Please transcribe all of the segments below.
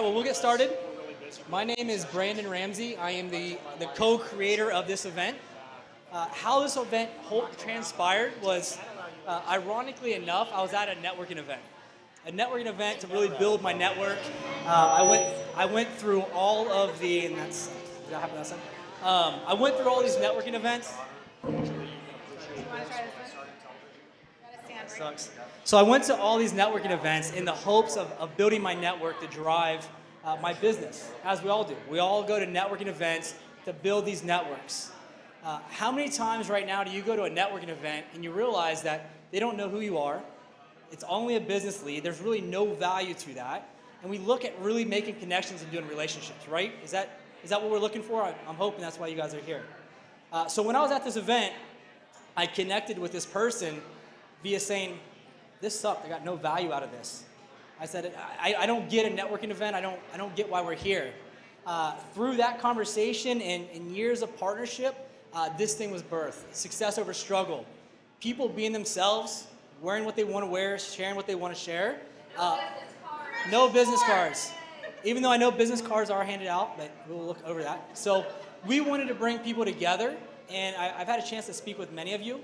right, well, we'll get started. My name is Brandon Ramsay. I am the co-creator of this event. How this event transpired was, ironically enough, I was at a networking event. A networking event to really build my network. I went through all of the, and that's, did that happen last time? I went through all these networking events. You want to try this one? Sucks. So I went to all these networking events in the hopes of building my network to drive my business, as we all do. We all go to networking events to build these networks. How many times right now do you go to a networking event and you realize that they don't know who you are? It's only a business lead. There's really no value to that. And we look at really making connections and doing relationships, right? Is that what we're looking for? I'm hoping that's why you guys are here. So when I was at this event, I connected with this person via saying, this sucked. I got no value out of this. I said, I don't get a networking event. I don't get why we're here. Through that conversation and years of partnership, this thing was birthed. Success over struggle. People being themselves, wearing what they want to wear, sharing what they want to share. No business cards. Even though I know business cards are handed out, but we'll look over that. So we wanted to bring people together, and I've had a chance to speak with many of you.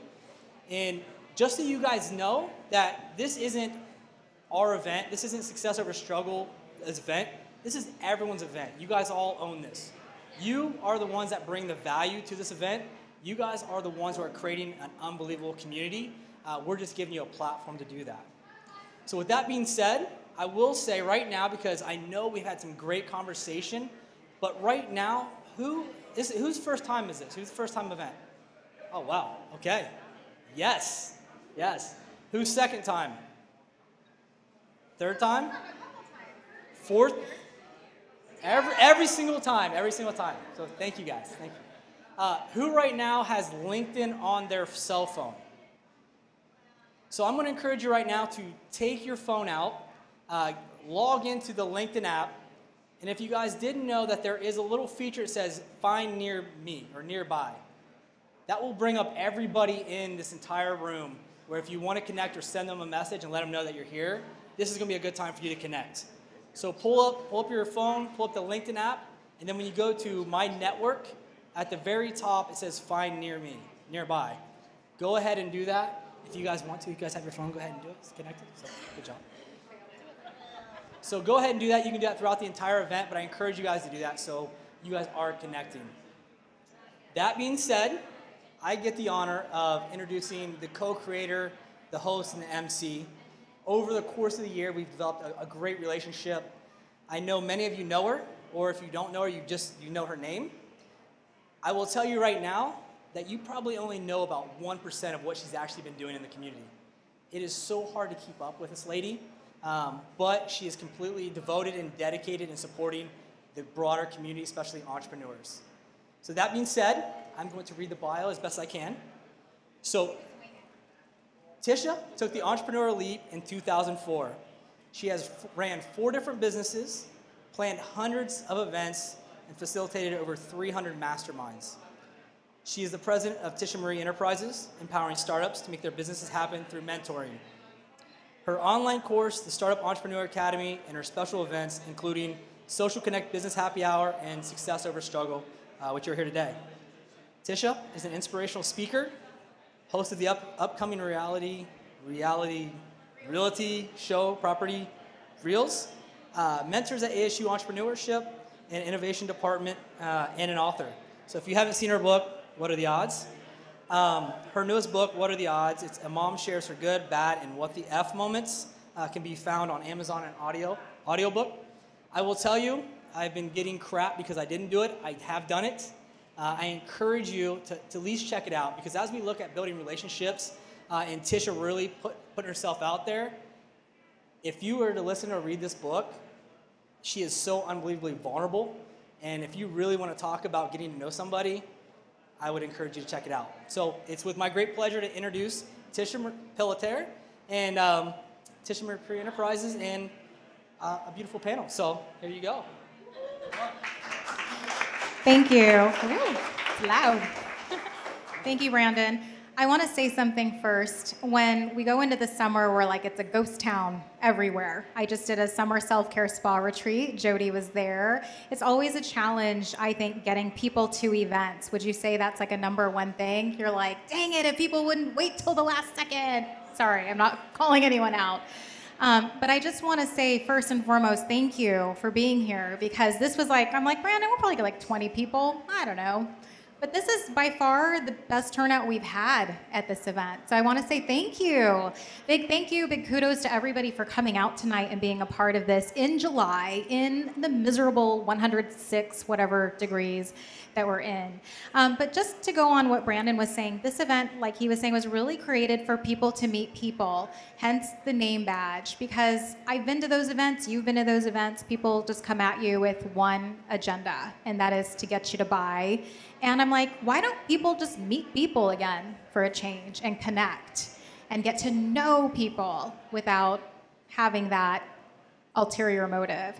And just so you guys know that this isn't our event, this isn't Success Over Struggle event, this is everyone's event. You guys all own this. You are the ones that bring the value to this event. You guys are the ones who are creating an unbelievable community. We're just giving you a platform to do that. So with that being said, I will say right now, because I know we've had some great conversation, but right now, whose first time is this? Whose first time event? Oh, wow. Okay. Yes. Yes. Whose second time? Third time? Fourth? Every single time. Every single time. So thank you guys. Thank you. Who right now has LinkedIn on their cell phone? So I'm going to encourage you right now to take your phone out, log into the LinkedIn app, and if you guys didn't know that there is a little feature that says find near me or nearby, that will bring up everybody in this entire room where if you want to connect or send them a message and let them know that you're here, this is going to be a good time for you to connect. So pull up your phone, pull up the LinkedIn app, and then when you go to My Network, at the very top it says find near me, nearby. Go ahead and do that. If you guys want to, you guys have your phone, go ahead and do it. It's connected, so good job. So go ahead and do that. You can do that throughout the entire event, but I encourage you guys to do that so you guys are connecting. That being said, I get the honor of introducing the co-creator, the host, and the MC. Over the course of the year, we've developed a great relationship. I know many of you know her, or if you don't know her, you know her name. I will tell you right now that you probably only know about 1% of what she's actually been doing in the community. It is so hard to keep up with this lady, but she is completely devoted and dedicated in supporting the broader community, especially entrepreneurs. So that being said, I'm going to read the bio as best I can. So Tisha took the entrepreneurial leap in 2004. She has ran 4 different businesses, planned hundreds of events, and facilitated over 300 masterminds. She is the president of Tisha Marie Enterprises, empowering startups to make their businesses happen through mentoring. Her online course, the Startup Entrepreneur Academy, and her special events, including Social Connect Business Happy Hour and Success Over Struggle, which you're here today. Tisha is an inspirational speaker, host of the upcoming reality show, Property Reels, mentors at ASU Entrepreneurship and Innovation Department, and an author. So if you haven't seen her book, What Are the Odds? Her newest book, What Are the Odds? It's a mom shares her good, bad, and what the F moments. Can be found on Amazon and audiobook. I will tell you, I've been getting crap because I didn't do it. I have done it. I encourage you to at least check it out, because as we look at building relationships and Tisha really putting herself out there, if you were to listen or read this book, she is so unbelievably vulnerable. And if you really want to talk about getting to know somebody, I would encourage you to check it out. So it's with my great pleasure to introduce Tisha Pelletier and Tisha Marie Enterprises and a beautiful panel. So here you go. Thank you. Ooh, it's loud. Thank you, Brandon. I want to say something first. When we go into the summer, we're like, it's a ghost town everywhere. I just did a summer self-care spa retreat. Jody was there. It's always a challenge, I think, getting people to events. Would you say that's like a #1 thing? You're like, dang it, if people wouldn't wait till the last second. Sorry, I'm not calling anyone out. But I just want to say, first and foremost, thank you for being here, because this was like, I'm like, Brandon, we'll probably get like 20 people. I don't know. But this is by far the best turnout we've had at this event. So I want to say thank you. Big thank you, big kudos to everybody for coming out tonight and being a part of this in July in the miserable 106 whatever degrees that we're in. But just to go on what Brandon was saying, this event, like he was saying, was really created for people to meet people, hence the name badge. Because I've been to those events, you've been to those events, people just come at you with one agenda, and that is to get you to buy. And I'm like, why don't people just meet people again for a change and connect and get to know people without having that ulterior motive?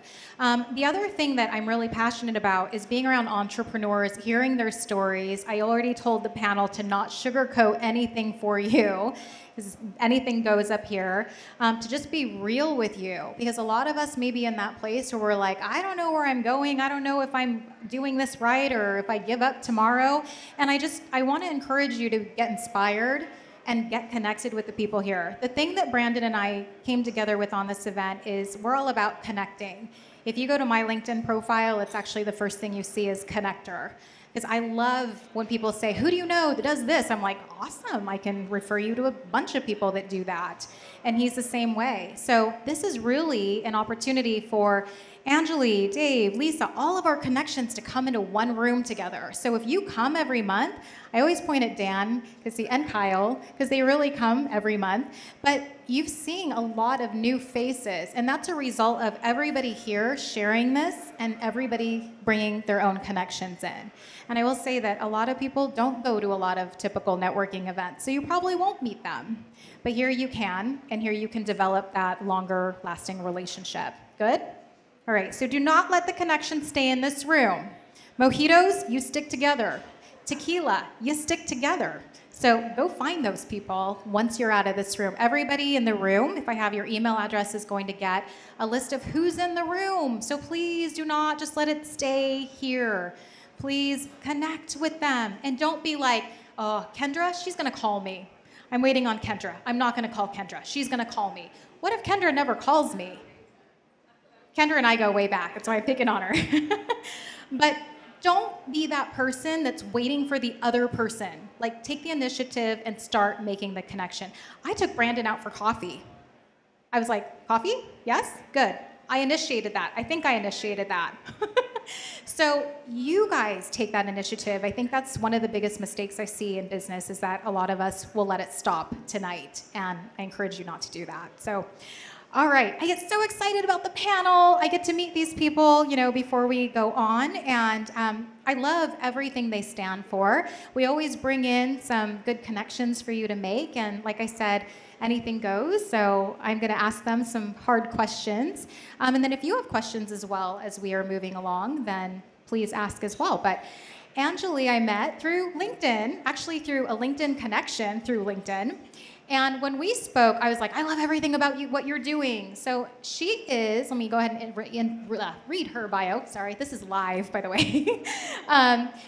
The other thing that I'm really passionate about is being around entrepreneurs, hearing their stories. I already told the panel to not sugarcoat anything for you, because anything goes up here, to just be real with you. Because a lot of us may be in that place where we're like, I don't know where I'm going. I don't know if I'm doing this right or if I give up tomorrow. And I want to encourage you to get inspired and get connected with the people here. The thing that Brandon and I came together with on this event is we're all about connecting. If you go to my LinkedIn profile, it's actually the first thing you see is connector. Because I love when people say, who do you know that does this? I'm like, awesome, I can refer you to a bunch of people that do that. And he's the same way. So this is really an opportunity for Anjuli, Dave, Lisa, all of our connections to come into one room together. So if you come every month, I always point at Dan and Kyle, because they really come every month, but you've seen a lot of new faces, and that's a result of everybody here sharing this and everybody bringing their own connections in. And I will say that a lot of people don't go to a lot of typical networking events, so you probably won't meet them. But here you can, and here you can develop that longer lasting relationship. Good? All right, so do not let the connection stay in this room. Mojitos, you stick together. Tequila, you stick together. So go find those people once you're out of this room. Everybody in the room, if I have your email address, is going to get a list of who's in the room. So please do not just let it stay here. Please connect with them. And don't be like, oh, Kendra, she's gonna call me. I'm waiting on Kendra. I'm not gonna call Kendra. She's gonna call me. What if Kendra never calls me? Kendra and I go way back. That's why I'm picking on her. But don't be that person that's waiting for the other person. Like, take the initiative and start making the connection. I took Brandon out for coffee. I was like, coffee? Yes? Good. I initiated that. I think I initiated that. So you guys take that initiative. I think that's one of the biggest mistakes I see in business, is that a lot of us will let it stop tonight. And I encourage you not to do that. So, all right, I get so excited about the panel. I get to meet these people, before we go on, and I love everything they stand for. We always bring in some good connections for you to make, and like I said, anything goes, so I'm gonna ask them some hard questions. And then if you have questions as well as we are moving along, then please ask as well. But Anjuli I met through LinkedIn, actually through a LinkedIn connection through LinkedIn. And when we spoke, I was like, I love everything about you, what you're doing. So she is, let me go ahead and read her bio. Sorry, this is live, by the way.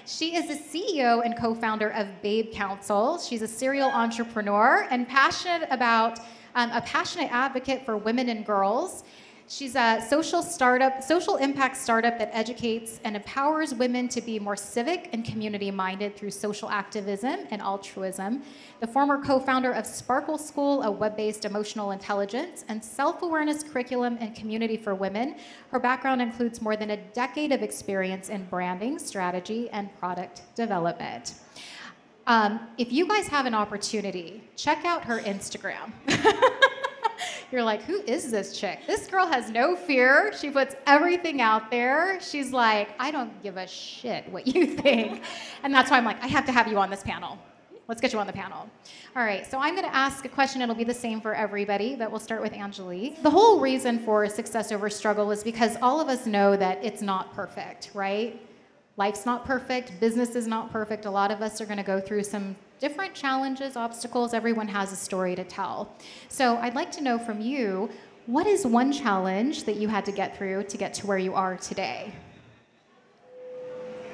She is the CEO and co-founder of Babe Council. She's a serial entrepreneur and passionate about, a passionate advocate for women and girls. She's a social impact startup that educates and empowers women to be more civic and community-minded through social activism and altruism. The former co-founder of Sparkle School, a web-based emotional intelligence and self-awareness curriculum and community for women. Her background includes more than a decade of experience in branding, strategy, and product development. If you guys have an opportunity, check out her Instagram. You're like, who is this chick? This girl has no fear. She puts everything out there. She's like, I don't give a shit what you think. And that's why I'm like, I have to have you on this panel. Let's get you on the panel. All right, so I'm gonna ask a question. It'll be the same for everybody, but we'll start with Anjuli. The whole reason for success over struggle is because all of us know that it's not perfect, right? life's not perfect, business is not perfect. A lot of us are going to go through some different challenges, obstacles. Everyone has a story to tell. So I'd like to know from you, what is one challenge that you had to get through to get to where you are today?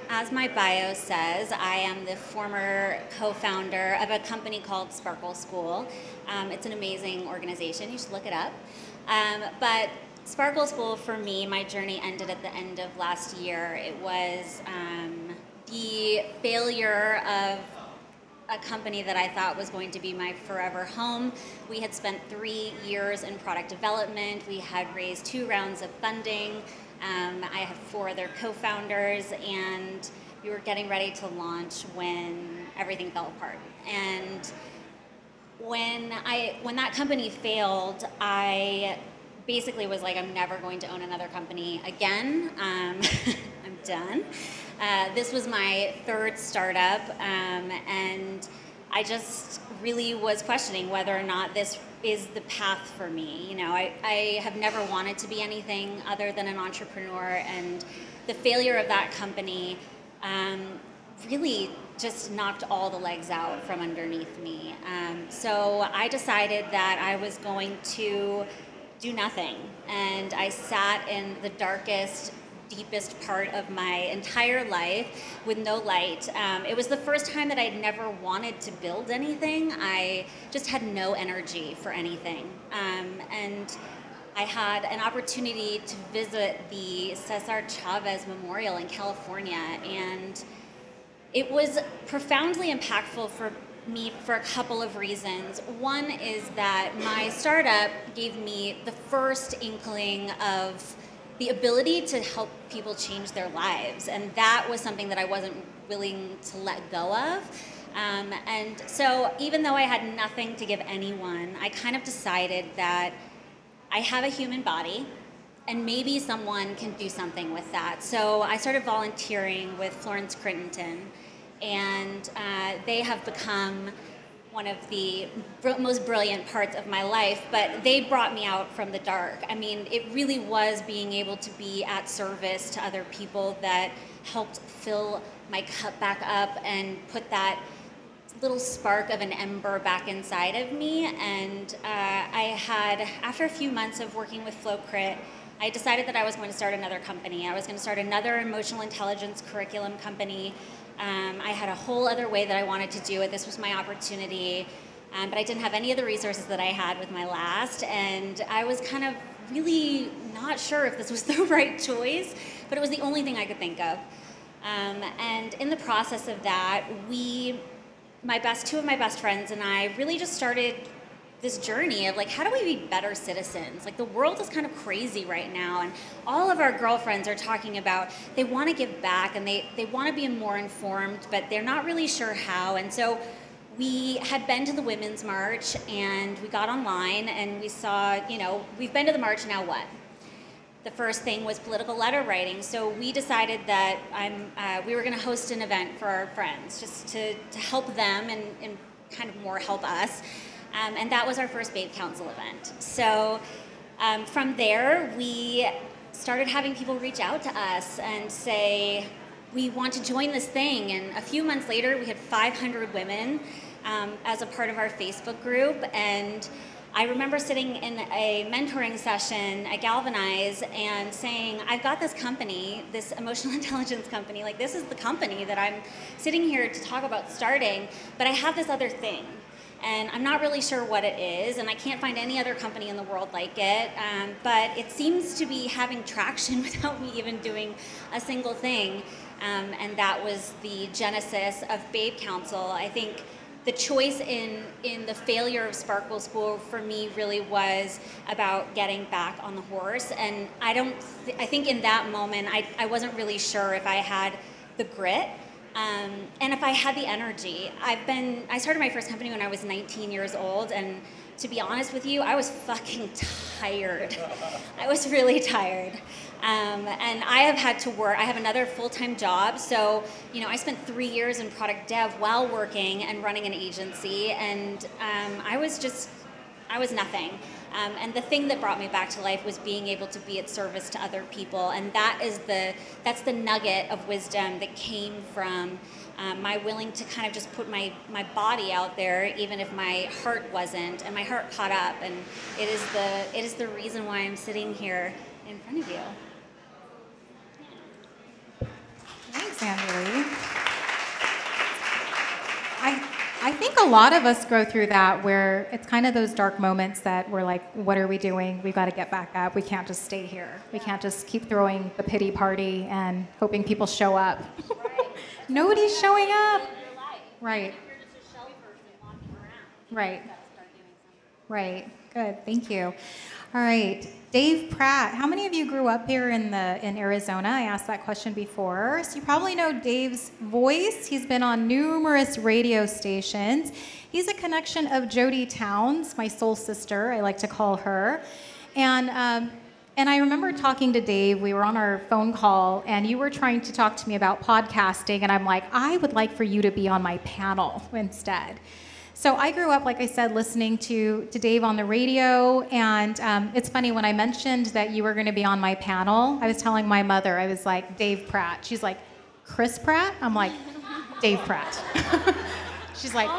As my bio says, I am the former co-founder of a company called Sparkle School. It's an amazing organization. You should look it up. But Sparkle School, for me, my journey ended at the end of last year. It was the failure of a company that I thought was going to be my forever home. We had spent 3 years in product development. We had raised 2 rounds of funding. I had 4 other co-founders, and we were getting ready to launch when everything fell apart. And when that company failed, I basically was like, I'm never going to own another company again. I'm done. This was my 3rd startup, and I just really was questioning whether or not this is the path for me. You know, I have never wanted to be anything other than an entrepreneur, and the failure of that company really just knocked all the legs out from underneath me. So I decided that I was going to do nothing, and I sat in the darkest, deepest part of my entire life with no light. It was the first time that I'd never wanted to build anything. I just had no energy for anything. And I had an opportunity to visit the Cesar Chavez Memorial in California, and it was profoundly impactful for me for a couple of reasons. One is that my startup gave me the first inkling of the ability to help people change their lives, and that was something that I wasn't willing to let go of. And so even though I had nothing to give anyone, I kind of decided that I have a human body, and maybe someone can do something with that. So I started volunteering with Florence Crittenton, and they have become one of the most brilliant parts of my life, but they brought me out from the dark. I mean, it really was being able to be at service to other people that helped fill my cup back up and put that little spark of an ember back inside of me. And after a few months of working with FlowCrit, I decided that I was going to start another company. I was going to start another emotional intelligence curriculum company. I had a whole other way that I wanted to do it. This was my opportunity, but I didn't have any of the resources that I had with my last, and I was kind of really not sure if this was the right choice, but it was the only thing I could think of. And in the process of that, two of my best friends and I really just started this journey of like, how do we be better citizens? Like, the world is kind of crazy right now, and all of our girlfriends are talking about they want to give back and they want to be more informed, but they're not really sure how. And so we had been to the Women's March, and we got online and we saw, we've been to the march, now what? The first thing was political letter writing. So we decided that we were going to host an event for our friends, just to help them and kind of more help us. And that was our first Babe Council event. So from there, we started having people reach out to us and say, we want to join this thing. And a few months later, we had 500 women as a part of our Facebook group. And I remember sitting in a mentoring session at Galvanize and saying, I've got this company, this emotional intelligence company, like, this is the company that I'm sitting here to talk about starting, but I have this other thing. And I'm not really sure what it is, and I can't find any other company in the world like it, but it seems to be having traction without me even doing a single thing, and that was the genesis of Babe Council. I think the choice in the failure of Sparkle School for me really was about getting back on the horse, and I think in that moment I wasn't really sure if I had the grit. And if I had the energy. I started my first company when I was 19 years old, and to be honest with you, I was fucking tired. I was really tired. And I have had to work. I have another full-time job, so I spent 3 years in product dev while working and running an agency, and I was nothing. And the thing that brought me back to life was being able to be at service to other people. And that's the nugget of wisdom that came from my willing to kind of just put my body out there, even if my heart wasn't, and my heart caught up. And it is the reason why I'm sitting here in front of you. Thanks, Anjuli. I think a lot of us go through that where it's kind of those dark moments that we're like, what are we doing? We've got to get back up. We can't just stay here. We can't just keep throwing the pity party and hoping people show up. Right. Nobody's showing up. Right. You're just a shell person walking around. Right. You gotta start doing something. Right. Good. Thank you. All right. Dave Pratt. How many of you grew up here in Arizona? I asked that question before. So you probably know Dave's voice. He's been on numerous radio stations. He's a connection of Jody Towns, my soul sister, I like to call her. And I remember talking to Dave. We were on our phone call, and you were trying to talk to me about podcasting, and I'm like, I would like for you to be on my panel instead. So I grew up, like I said, listening to Dave on the radio, and it's funny, when I mentioned that you were going to be on my panel, I was telling my mother, I was like, Dave Pratt. She's like, Chris Pratt? I'm like, Dave Pratt. She's like,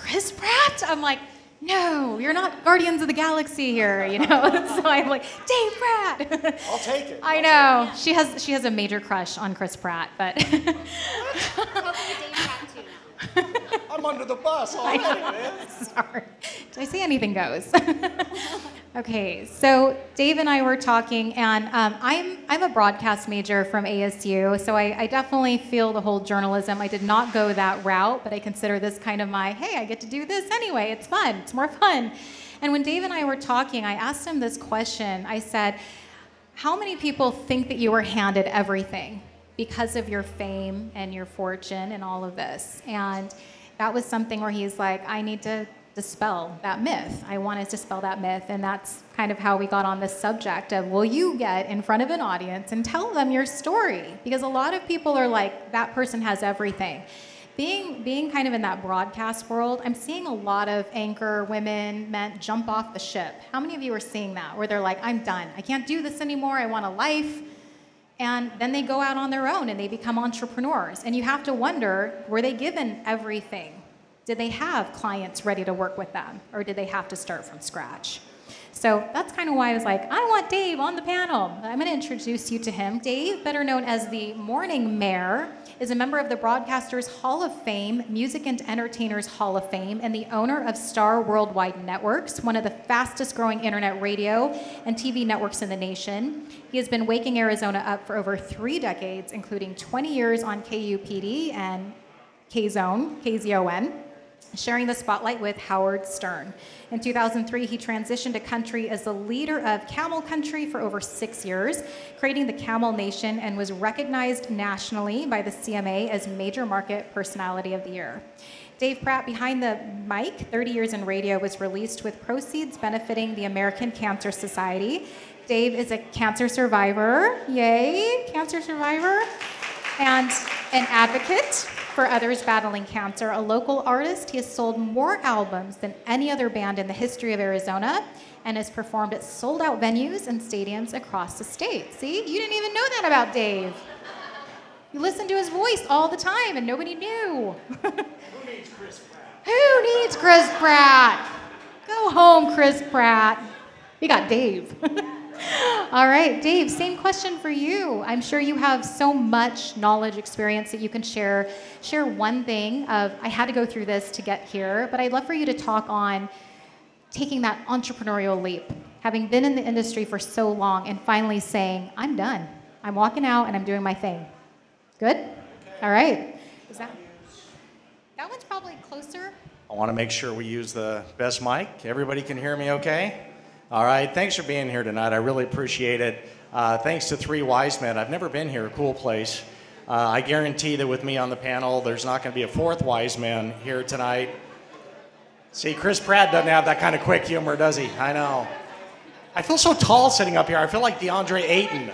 Chris Pratt? I'm like, no, you're not Guardians of the Galaxy here, you know? So I'm like, Dave Pratt. I'll take it. I know. She has a major crush on Chris Pratt, but Probably Dave Pratt too now. I'm under the bus already, man. sorry. Did I say anything goes? Okay, so Dave and I were talking, and I'm a broadcast major from ASU, so I definitely feel the whole journalism. I did not go that route, but I consider this kind of my, hey, I get to do this anyway. It's fun. It's more fun. And when Dave and I were talking, I asked him this question. I said, how many people think that you were handed everything because of your fame and your fortune and all of this? And that was something where he's like, I need to dispel that myth. I wanted to dispel that myth, and that's kind of how we got on this subject of, will you get in front of an audience and tell them your story? Because a lot of people are like, that person has everything. Being kind of in that broadcast world, I'm seeing a lot of anchor women, men jump off the ship. How many of you are seeing that, where they're like, I'm done. I can't do this anymore. I want a life. And then they go out on their own and they become entrepreneurs. And you have to wonder, were they given everything? Did they have clients ready to work with them? Or did they have to start from scratch? So that's kind of why I was like, I want Dave on the panel. I'm going to introduce you to him. Dave, better known as the Morning Mayor, is a member of the Broadcasters Hall of Fame, Music and Entertainers Hall of Fame, and the owner of Star Worldwide Networks, one of the fastest growing internet radio and TV networks in the nation. He has been waking Arizona up for over 3 decades, including 20 years on KUPD and KZON, sharing the spotlight with Howard Stern. In 2003, he transitioned to country as the leader of Camel Country for over 6 years, creating the Camel Nation, and was recognized nationally by the CMA as Major Market Personality of the Year. Dave Pratt, Behind the Mic, 30 Years in Radio, was released with proceeds benefiting the American Cancer Society. Dave is a cancer survivor, yay, cancer survivor, and an advocate for others battling cancer. A local artist, he has sold more albums than any other band in the history of Arizona and has performed at sold-out venues and stadiums across the state. See, you didn't even know that about Dave. You listened to his voice all the time and nobody knew. Who needs Chris Pratt? Who needs Chris Pratt? Go home, Chris Pratt. You got Dave. All right, Dave, same question for you. I'm sure you have so much knowledge, experience that you can share. Share one thing of, I had to go through this to get here, but I'd love for you to talk on taking that entrepreneurial leap, having been in the industry for so long and finally saying, I'm done. I'm walking out and I'm doing my thing. Good? All right. Is that one's probably closer. I want to make sure we use the best mic. Everybody can hear me okay? All right, thanks for being here tonight. I really appreciate it. Thanks to 3 wise men. I've never been here, cool place. I guarantee that with me on the panel, there's not going to be a 4th wise man here tonight. See, Chris Pratt doesn't have that kind of quick humor, does he? I know. I feel so tall sitting up here. I feel like DeAndre Ayton.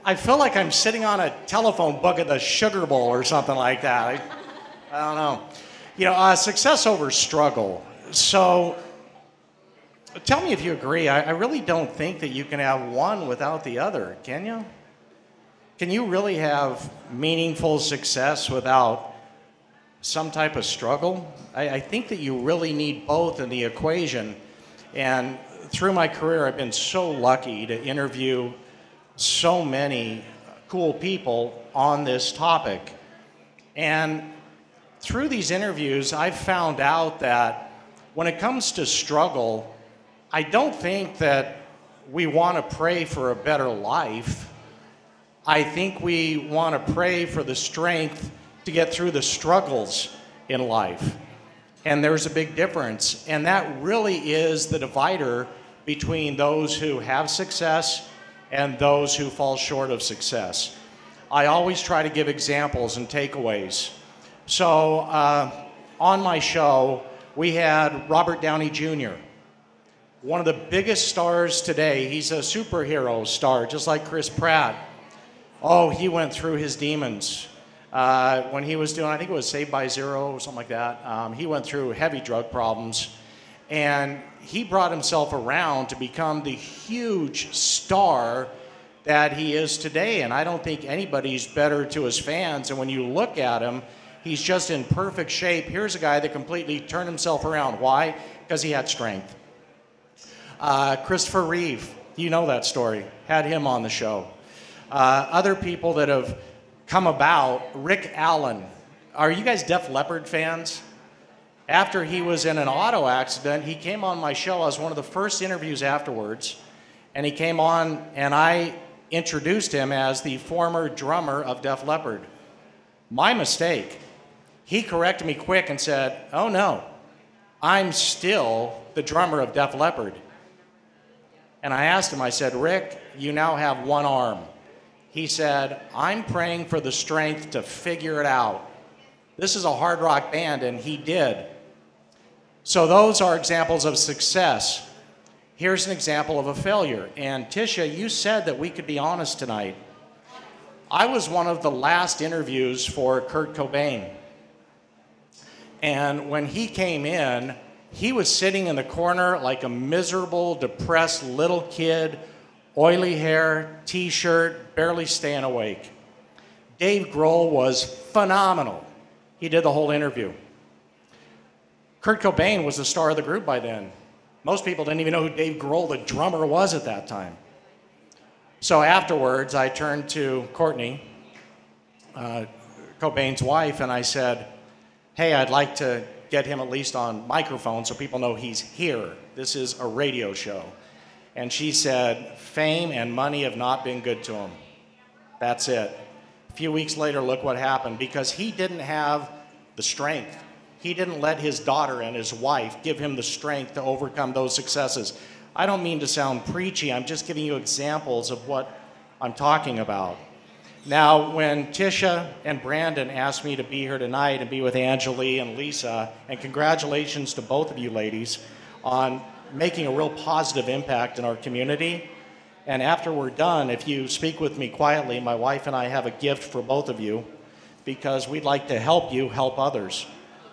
I feel like I'm sitting on a telephone book at the Sugar Bowl or something like that. I don't know. You know, success over struggle. So tell me if you agree. I really don't think that you can have one without the other, can you? Can you really have meaningful success without some type of struggle? I think that you really need both in the equation. And through my career, I've been so lucky to interview so many cool people on this topic. And through these interviews, I've found out that when it comes to struggle, I don't think that we want to pray for a better life. I think we want to pray for the strength to get through the struggles in life. And there's a big difference. And that really is the divider between those who have success and those who fall short of success. I always try to give examples and takeaways. So on my show, we had Robert Downey Jr., one of the biggest stars today. He's a superhero star, just like Chris Pratt. Oh, he went through his demons. When he was doing, I think it was Saved by Zero or something like that, he went through heavy drug problems. And he brought himself around to become the huge star that he is today. And I don't think anybody's better to his fans. And when you look at him, he's just in perfect shape. Here's a guy that completely turned himself around. Why? Because he had strength. Christopher Reeve, you know that story. Had him on the show. Other people that have come about, Rick Allen. Are you guys Def Leppard fans? After he was in an auto accident, he came on my show. I was one of the first interviews afterwards. And he came on, and I introduced him as the former drummer of Def Leppard. My mistake. He corrected me quick and said, oh no, I'm still the drummer of Def Leppard. And I asked him, I said, Rick, you now have one arm. He said, I'm praying for the strength to figure it out. This is a hard rock band, and he did. So those are examples of success. Here's an example of a failure. And Tisha, you said that we could be honest tonight. I was one of the last interviews for Kurt Cobain. And when he came in, he was sitting in the corner like a miserable, depressed little kid, oily hair, t-shirt, barely staying awake. Dave Grohl was phenomenal. He did the whole interview. Kurt Cobain was the star of the group by then. Most people didn't even know who Dave Grohl, the drummer, was at that time. So afterwards, I turned to Courtney, Cobain's wife, and I said, hey, I'd like to get him at least on microphone so people know he's here. This is a radio show. And she said, fame and money have not been good to him. That's it. A few weeks later, look what happened. Because he didn't have the strength. He didn't let his daughter and his wife give him the strength to overcome those successes. I don't mean to sound preachy. I'm just giving you examples of what I'm talking about. Now, when Tisha and Brandon asked me to be here tonight and be with Anjuli and Lisa, and congratulations to both of you ladies on making a real positive impact in our community. And after we're done, if you speak with me quietly, my wife and I have a gift for both of you because we'd like to help you help others.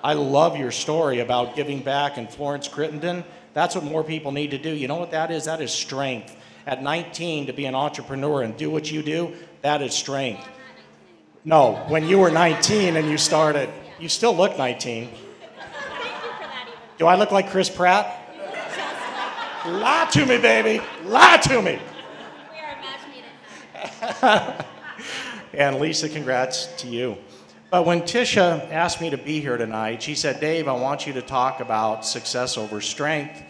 I love your story about giving back in Florence, Crittenden. That's what more people need to do. You know what that is? That is strength. At 19, to be an entrepreneur and do what you do, that is strength. No, when you were 19 and you started, you still look 19. Do I look like Chris Pratt? Lie to me, baby. Lie to me. We are a match made. And Lisa, congrats to you. But when Tisha asked me to be here tonight, she said, Dave, I want you to talk about success over strength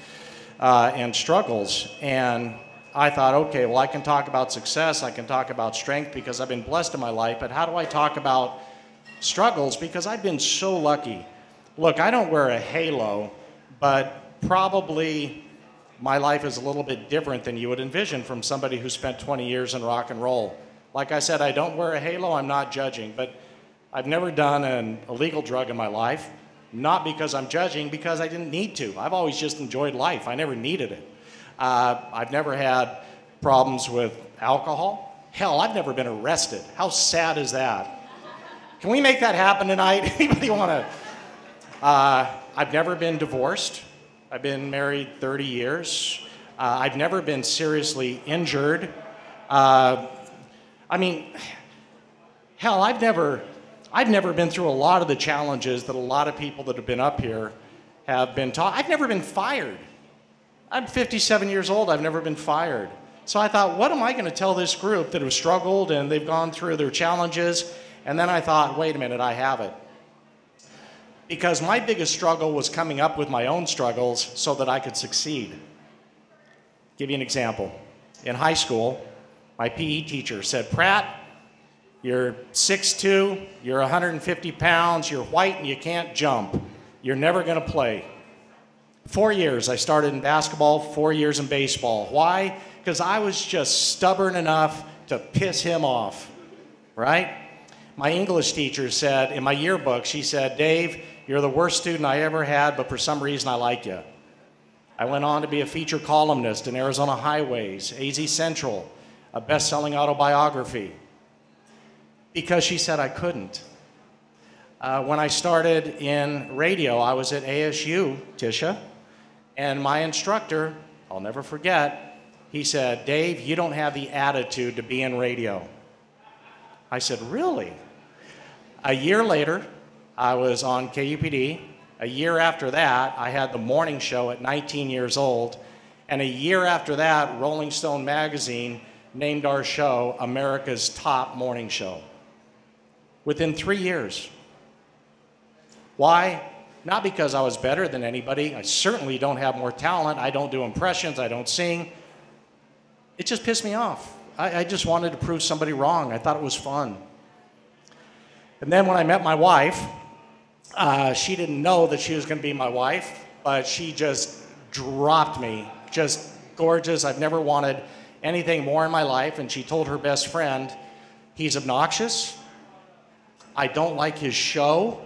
and struggles. And I thought, okay, well, I can talk about success. I can talk about strength because I've been blessed in my life. But how do I talk about struggles? Because I've been so lucky. Look, I don't wear a halo, but probably my life is a little bit different than you would envision from somebody who spent 20 years in rock and roll. Like I said, I don't wear a halo. I'm not judging. But I've never done an illegal drug in my life, not because I'm judging, because I didn't need to. I've always just enjoyed life. I never needed it. I've never had problems with alcohol. Hell, I've never been arrested. How sad is that? Can we make that happen tonight? Anybody want to? I've never been divorced. I've been married 30 years. I've never been seriously injured. I mean, hell, I've never been through a lot of the challenges that a lot of people that have been up here have been taught. I've never been fired. I'm 57 years old. I've never been fired. So I thought, what am I going to tell this group that have struggled and they've gone through their challenges? And then I thought, wait a minute, I have it. Because my biggest struggle was coming up with my own struggles so that I could succeed. Give you an example. In high school, my PE teacher said, Pratt, you're 6'2", you're 150 pounds, you're white and you can't jump. You're never going to play. 4 years I started in basketball, 4 years in baseball. Why? Because I was just stubborn enough to piss him off, right? My English teacher said, in my yearbook, she said, Dave, you're the worst student I ever had, but for some reason I like you. I went on to be a feature columnist in Arizona Highways, AZ Central, a best-selling autobiography, because she said I couldn't. When I started in radio, I was at ASU, Tisha, and my instructor, I'll never forget, he said, Dave, you don't have the attitude to be in radio. I said, really? A year later, I was on KUPD. A year after that, I had the morning show at 19 years old. And a year after that, Rolling Stone magazine named our show America's top morning show. Within 3 years. Why? Not because I was better than anybody. I certainly don't have more talent. I don't do impressions. I don't sing. It just pissed me off. I just wanted to prove somebody wrong. I thought it was fun. And then when I met my wife, she didn't know that she was going to be my wife, but she just dropped me. Just gorgeous. I've never wanted anything more in my life. And she told her best friend, he's obnoxious. I don't like his show.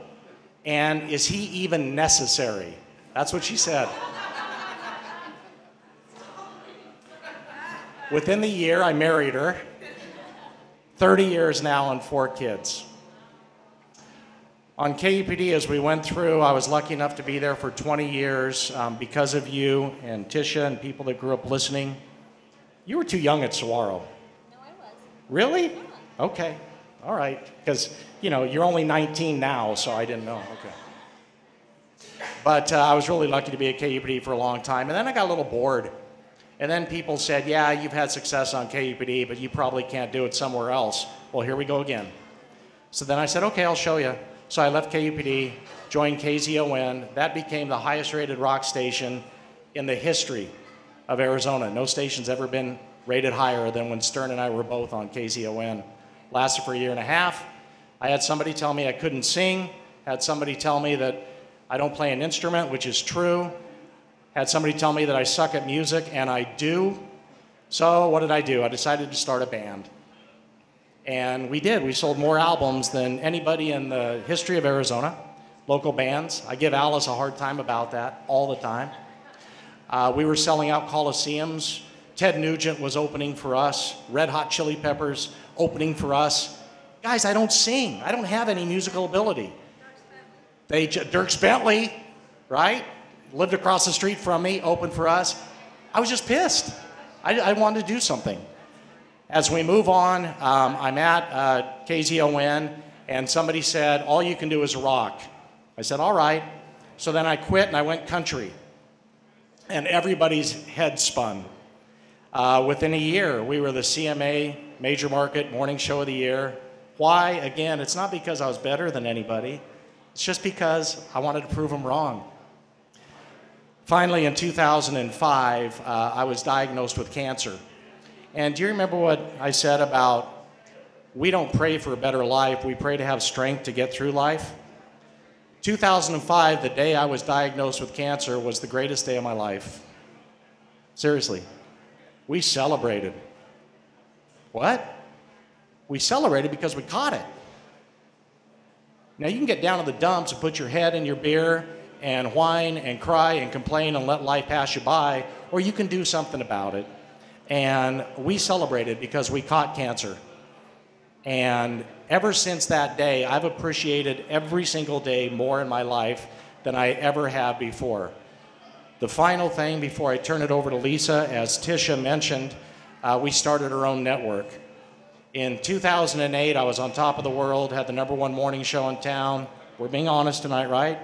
And is he even necessary? That's what she said. Within the year, I married her. 30 years now and 4 kids. On KUPD, as we went through, I was lucky enough to be there for 20 years because of you and Tisha and people that grew up listening. You were too young at Saguaro. No, I was. Really? Yeah. Okay. All right. Because, you know, you're only 19 now, so I didn't know. Okay. But I was really lucky to be at KUPD for a long time. And then I got a little bored. And then people said, yeah, you've had success on KUPD, but you probably can't do it somewhere else. Well, here we go again. So then I said, okay, I'll show you. So I left KUPD, joined KZON. That became the highest rated rock station in the history of Arizona. No station's ever been rated higher than when Stern and I were both on KZON. Lasted for a year and a half. I had somebody tell me I couldn't sing. Had somebody tell me that I don't play an instrument, which is true. Had somebody tell me that I suck at music, and I do. So what did I do? I decided to start a band. And we did. We sold more albums than anybody in the history of Arizona. Local bands. I give Alice a hard time about that all the time. We were selling out coliseums. Ted Nugent was opening for us. Red Hot Chili Peppers opening for us. Guys, I don't sing. I don't have any musical ability. Dierks Bentley, right? Lived across the street from me, opened for us. I was just pissed. I wanted to do something. As we move on, I'm at KZON, and somebody said, all you can do is rock. I said, all right. So then I quit and I went country. And everybody's head spun. Within a year, we were the CMA Major Market Morning Show of the Year. Why? Again, it's not because I was better than anybody. It's just because I wanted to prove them wrong. Finally, in 2005, I was diagnosed with cancer. And do you remember what I said about we don't pray for a better life, we pray to have strength to get through life? 2005, the day I was diagnosed with cancer, was the greatest day of my life. Seriously. We celebrated. What? We celebrated because we caught it. Now, you can get down to the dumps and put your head in your beer and whine and cry and complain and let life pass you by, or you can do something about it. And we celebrated because we caught cancer. And ever since that day, I've appreciated every single day more in my life than I ever have before. The final thing before I turn it over to Lisa, as Tisha mentioned, we started our own network. In 2008, I was on top of the world, had the #1 morning show in town. We're being honest tonight, right?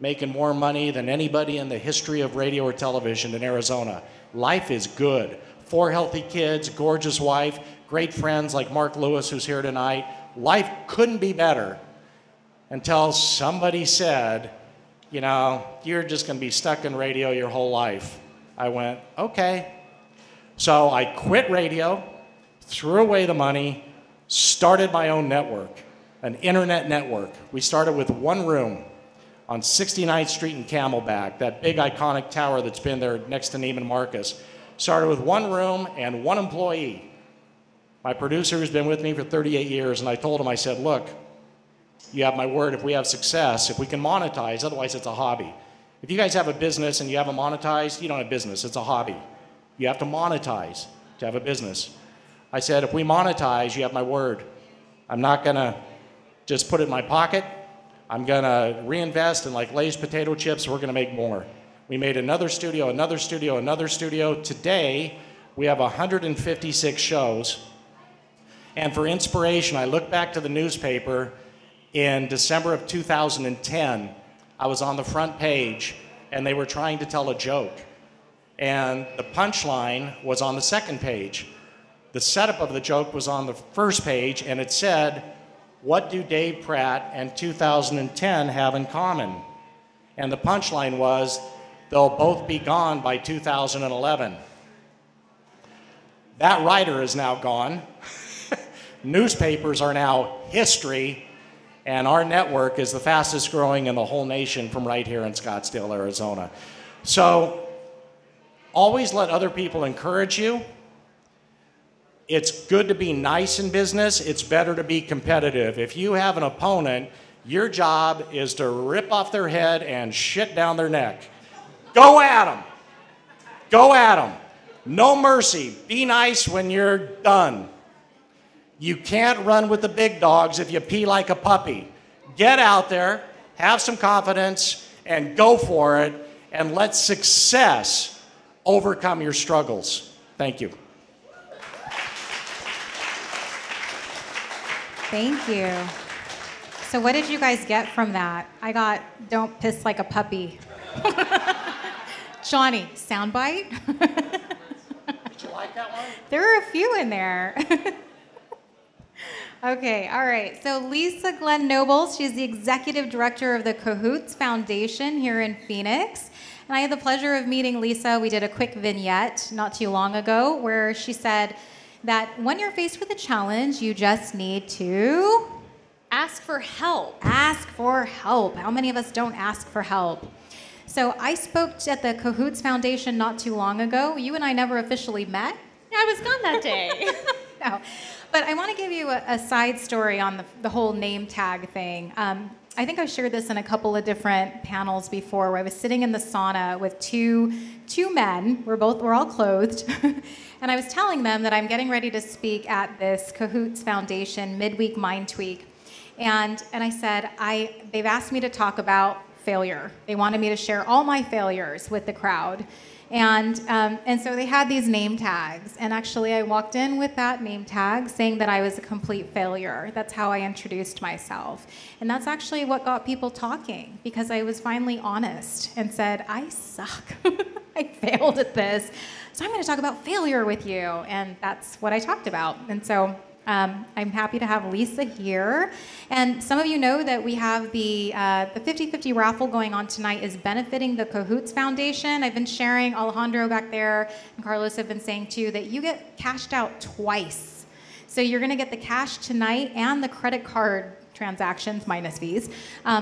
Making more money than anybody in the history of radio or television in Arizona. Life is good. 4 healthy kids, gorgeous wife, great friends like Mark Lewis, who's here tonight. Life couldn't be better until somebody said, you know, you're just going to be stuck in radio your whole life. I went, okay. So I quit radio, threw away the money, started my own network, an internet network. We started with 1 room on 69th Street in Camelback, that big iconic tower that's been there next to Neiman Marcus. Started with 1 room and 1 employee. My producer has been with me for 38 years, and I told him, I said, look, you have my word, if we have success, if we can monetize, otherwise it's a hobby. If you guys have a business and you haven't monetized, you don't have business, it's a hobby. You have to monetize to have a business. I said, if we monetize, you have my word. I'm not gonna just put it in my pocket. I'm gonna reinvest in like Lay's potato chips, we're gonna make more. We made another studio, another studio, another studio. Today, we have 156 shows. And for inspiration, I look back to the newspaper in December of 2010. I was on the front page, and they were trying to tell a joke. And the punchline was on the second page. The setup of the joke was on the first page, and it said, what do Dave Pratt and 2010 have in common? And the punchline was, they'll both be gone by 2011. That writer is now gone. Newspapers are now history, and our network is the fastest growing in the whole nation from right here in Scottsdale, Arizona. So always let other people encourage you. It's good to be nice in business. It's better to be competitive. If you have an opponent, your job is to rip off their head and shit down their neck. Go at them. Go at them. No mercy. Be nice when you're done. You can't run with the big dogs if you pee like a puppy. Get out there, have some confidence, and go for it, and let success overcome your struggles. Thank you. Thank you. So what did you guys get from that? I got, don't piss like a puppy. Johnny, soundbite? Did you like that one? There are a few in there. Okay, all right. So Lisa Glenn Noble, she's the executive director of the CO+HOOTS Foundation here in Phoenix. And I had the pleasure of meeting Lisa. We did a quick vignette not too long ago where she said that when you're faced with a challenge, you just need to ask for help. Ask for help. How many of us don't ask for help? So I spoke at the CO+HOOTS Foundation not too long ago. You and I never officially met. Yeah, I was gone that day. No. But I want to give you a side story on the whole name tag thing. I think I've shared this in a couple of different panels before where I was sitting in the sauna with two men. We're all clothed. And I was telling them that I'm getting ready to speak at this CO+HOOTS Foundation midweek mind tweak. And I said, they've asked me to talk about failure. They wanted me to share all my failures with the crowd. And so they had these name tags. And actually, I walked in with that name tag saying that I was a complete failure. That's how I introduced myself. And that's actually what got people talking, because I was finally honest and said, I suck. I failed at this. So I'm going to talk about failure with you. And that's what I talked about. And so I'm happy to have Lisa here. And some of you know that we have the 50-50 raffle going on tonight is benefiting the CO+HOOTS Foundation. I've been sharing, Alejandro back there and Carlos have been saying too, that you get cashed out twice. So you're going to get the cash tonight and the credit card transactions minus fees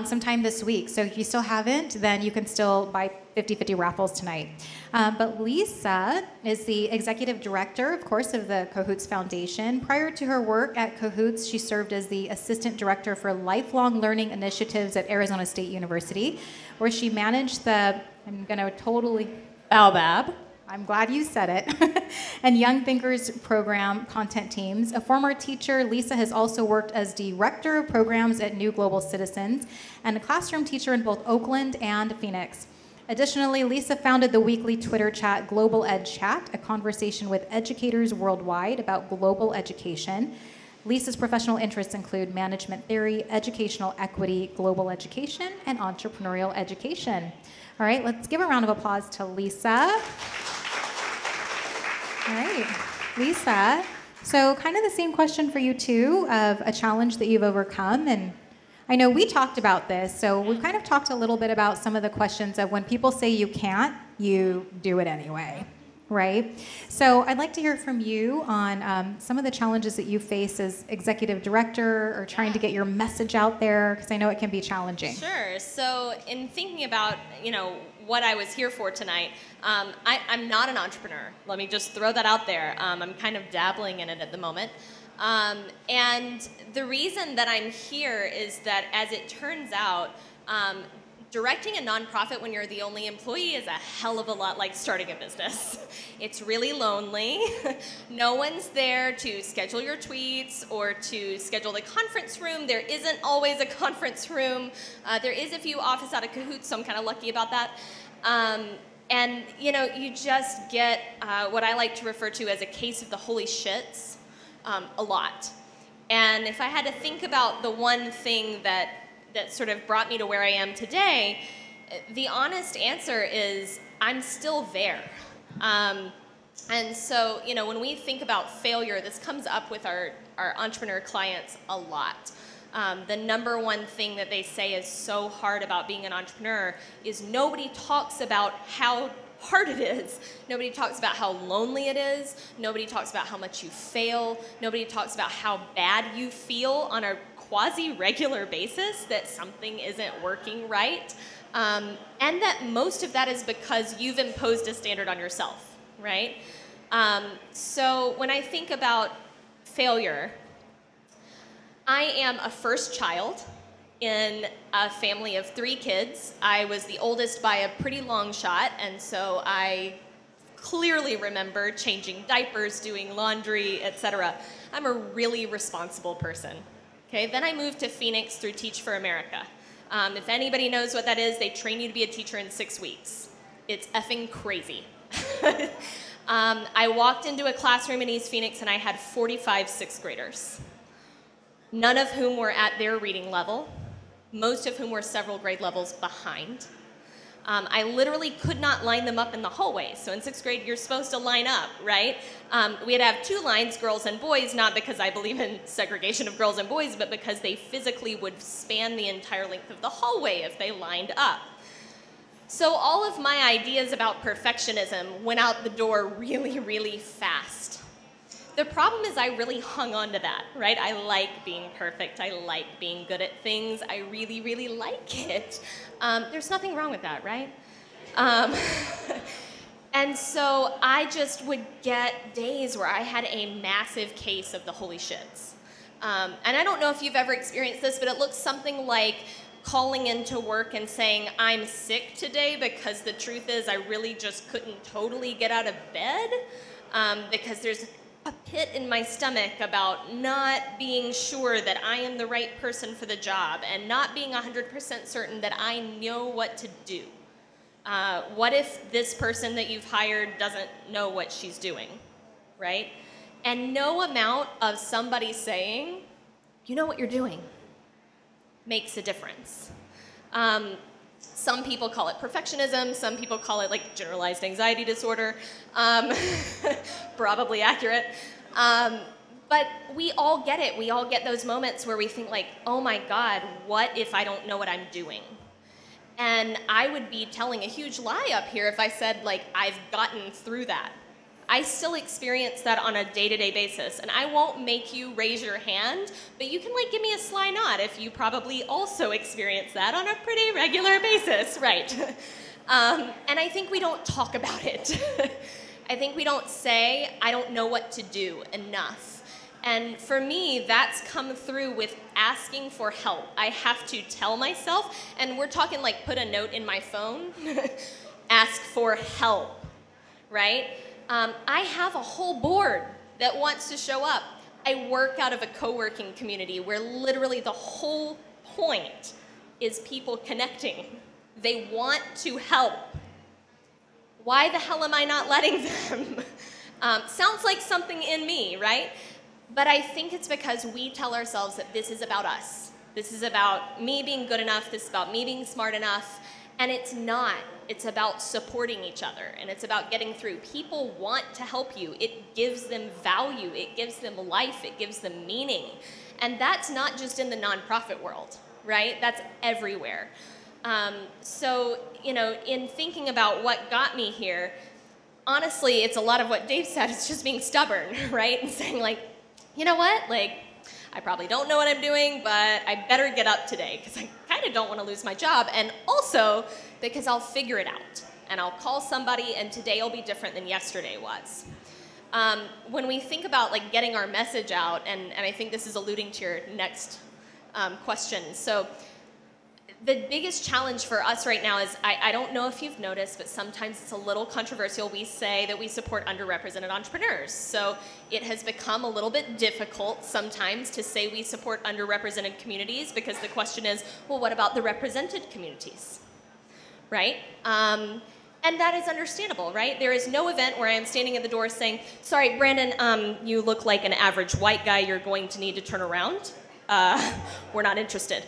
sometime this week. So if you still haven't, then you can still buy 50-50 raffles tonight. But Lisa is the executive director, of course, of the CO+HOOTS Foundation. Prior to her work at CO+HOOTS, she served as the assistant director for lifelong learning initiatives at Arizona State University, where she managed the, I'm going to totally, Baobab. I'm glad you said it. And Young Thinkers program content teams. A former teacher, Lisa has also worked as director of programs at New Global Citizens and a classroom teacher in both Oakland and Phoenix. Additionally, Lisa founded the weekly Twitter chat Global Ed Chat, a conversation with educators worldwide about global education. Lisa's professional interests include management theory, educational equity, global education, and entrepreneurial education. All right, let's give a round of applause to Lisa. All right, Lisa. So kind of the same question for you too, of a challenge that you've overcome. And I know we talked about this, so we've kind of talked a little bit about some of the questions of when people say you can't, you do it anyway, right? So I'd like to hear from you on some of the challenges that you face as executive director or trying to get your message out there, because I know it can be challenging. Sure. So in thinking about, what I was here for tonight, I'm not an entrepreneur. Let me just throw that out there. I'm kind of dabbling in it at the moment. And the reason that I'm here is that, as it turns out, directing a nonprofit when you're the only employee is a hell of a lot like starting a business. It's really lonely. No one's there to schedule your tweets or to schedule the conference room. There isn't always a conference room. There is a few office out of COHOOTS, so I'm kind of lucky about that. And you just get what I like to refer to as a case of the holy shits a lot. And if I had to think about the one thing that sort of brought me to where I am today, the honest answer is I'm still there. And so, when we think about failure, this comes up with our entrepreneur clients a lot. The number one thing that they say is so hard about being an entrepreneur is nobody talks about how hard it is. Nobody talks about how lonely it is. Nobody talks about how much you fail. Nobody talks about how bad you feel on a quasi-regular basis that something isn't working right. And that most of that is because you've imposed a standard on yourself, right? So when I think about failure, I am a first child in a family of 3 kids. I was the oldest by a pretty long shot, and so I clearly remember changing diapers, doing laundry, etc. I'm a really responsible person. Okay, then I moved to Phoenix through Teach for America. If anybody knows what that is, they train you to be a teacher in 6 weeks. It's effing crazy. I walked into a classroom in East Phoenix and I had 45 6th graders, none of whom were at their reading level, most of whom were several grade levels behind. I literally could not line them up in the hallway. So in 6th grade, you're supposed to line up, right? We'd have 2 lines, girls and boys, not because I believe in segregation of girls and boys, but because they physically would span the entire length of the hallway if they lined up. So all of my ideas about perfectionism went out the door really, really fast. The problem is I really hung on to that, right? I like being perfect. I like being good at things. I really, really like it. There's nothing wrong with that, right? And so I just would get days where I had a massive case of the holy shits. And I don't know if you've ever experienced this, but it looks something like calling into work and saying, I'm sick today because the truth is I really just couldn't totally get out of bed because there's a pit in my stomach about not being sure that I am the right person for the job and not being 100% certain that I know what to do. What if this person that you've hired doesn't know what she's doing, right? And no amount of somebody saying, you know what you're doing, makes a difference. Some people call it perfectionism. Some people call it like generalized anxiety disorder. Probably accurate. But we all get it. We all get those moments where we think like, oh my God, what if I don't know what I'm doing? And I would be telling a huge lie up here if I said like, I've gotten through that. I still experience that on a day-to-day basis, and I won't make you raise your hand, but you can like give me a sly nod if you probably also experience that on a pretty regular basis, right? And I think we don't talk about it. I think we don't say, I don't know what to do enough. And for me, that's come through with asking for help. I have to tell myself, and we're talking like put a note in my phone, ask for help, right? I have a whole board that wants to show up. I work out of a co-working community where literally the whole point is people connecting. They want to help. Why the hell am I not letting them? Sounds like something in me, right? But I think it's because we tell ourselves that this is about us. This is about me being good enough. This is about me being smart enough. And it's not. It's about supporting each other, and it's about getting through. People want to help you. It gives them value. It gives them life. It gives them meaning. And that's not just in the nonprofit world, right? That's everywhere. So, in thinking about what got me here, honestly, it's a lot of what Dave said. It's just being stubborn, right? And saying, like, you know what? Like, I probably don't know what I'm doing, but I better get up today because I kind of don't want to lose my job. And also because I'll figure it out. And I'll call somebody, and today will be different than yesterday was. When we think about, like, getting our message out, and I think this is alluding to your next question. So the biggest challenge for us right now is, I don't know if you've noticed, but sometimes it's a little controversial. We say that we support underrepresented entrepreneurs. So it has become a little bit difficult sometimes to say we support underrepresented communities, because the question is, well, what about the represented communities, right? And that is understandable, right? There is no event where I am standing at the door saying, sorry, Brandon, you look like an average white guy. You're going to need to turn around. We're not interested.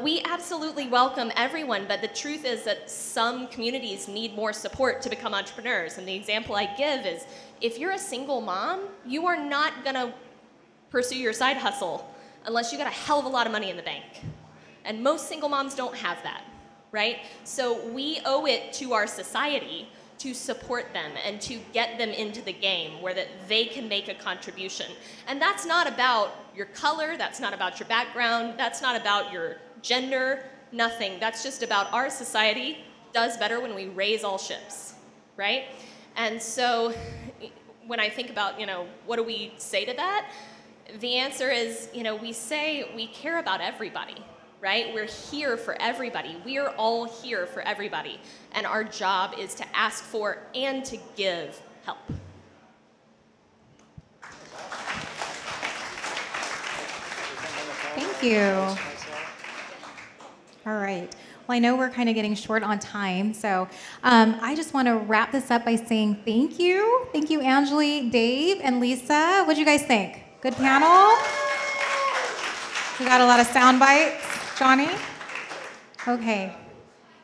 We absolutely welcome everyone, but the truth is that some communities need more support to become entrepreneurs. And the example I give is, if you're a single mom, you are not going to pursue your side hustle unless you got a hell of a lot of money in the bank. And most single moms don't have that, right? So we owe it to our society to support them and to get them into the game where that they can make a contribution. And that's not about your color, that's not about your background, that's not about your gender, nothing. That's just about our society does better when we raise all ships, right? And so when I think about, what do we say to that? The answer is, we say we care about everybody, right? We're here for everybody. We are all here for everybody. And our job is to ask for and to give help. Thank you. All right. Well, I know we're kind of getting short on time, so I just want to wrap this up by saying thank you. Thank you, Anjuli, Dave, and Lisa. What do you guys think? Good panel? We got a lot of sound bites. Johnny? Okay.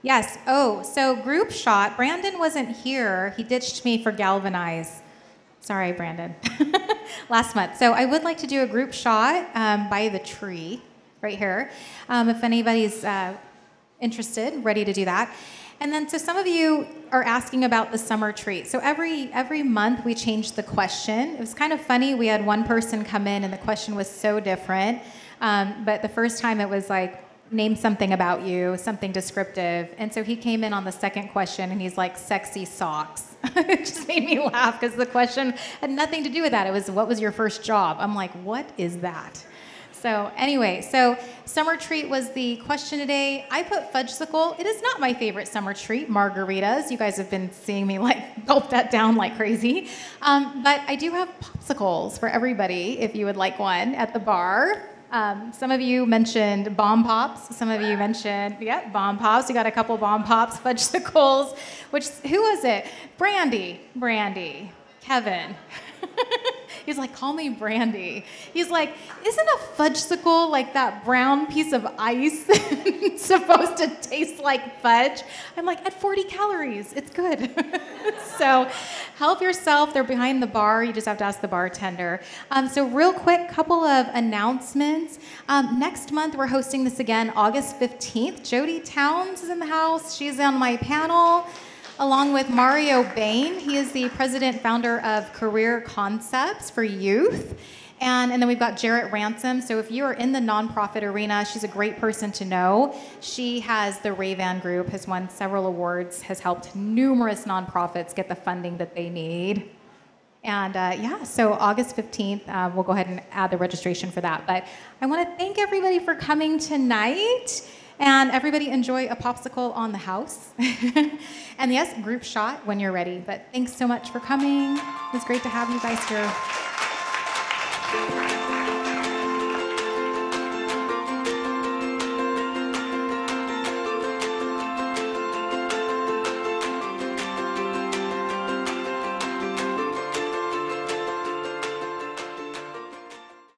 Yes. Oh, so group shot. Brandon wasn't here. He ditched me for Galvanize. Sorry, Brandon. Last month. So I would like to do a group shot by the tree right here. If anybody's interested, ready to do that. And then, so some of you are asking about the summer treat. So every month we changed the question. It was kind of funny. We had one person come in and the question was so different. But the first time it was like, name something about you, something descriptive. And so he came in on the second question and he's like, sexy socks. It just made me laugh because the question had nothing to do with that. It was, what was your first job? I'm like, what is that? So anyway, so summer treat was the question today. I put fudgesicle. It is not my favorite summer treat, margaritas. You guys have been seeing me like gulp that down like crazy. But I do have popsicles for everybody if you would like one at the bar. Some of you mentioned bomb pops. Some of you mentioned, bomb pops. We got a couple bomb pops, fudgesicles, who was it? Brandy, Kevin. He's like, call me Brandy. He's like, isn't a fudgesicle like that brown piece of ice supposed to taste like fudge? I'm like, at 40 calories, it's good. So help yourself. They're behind the bar. You just have to ask the bartender. So real quick, couple of announcements. Next month, we're hosting this again, August 15th. Jody Towns is in the house. She's on my panel, along with Mario Bain. He is the president founder of Career Concepts for Youth. And then we've got Jarrett Ransom. So if you are in the nonprofit arena, she's a great person to know. She has the Ray-Ban Group, has won several awards, has helped numerous nonprofits get the funding that they need. And so August 15th, we'll go ahead and add the registration for that. But I want to thank everybody for coming tonight. And everybody enjoy a popsicle on the house. And yes, group shot when you're ready. But thanks so much for coming. It was great to have you guys here.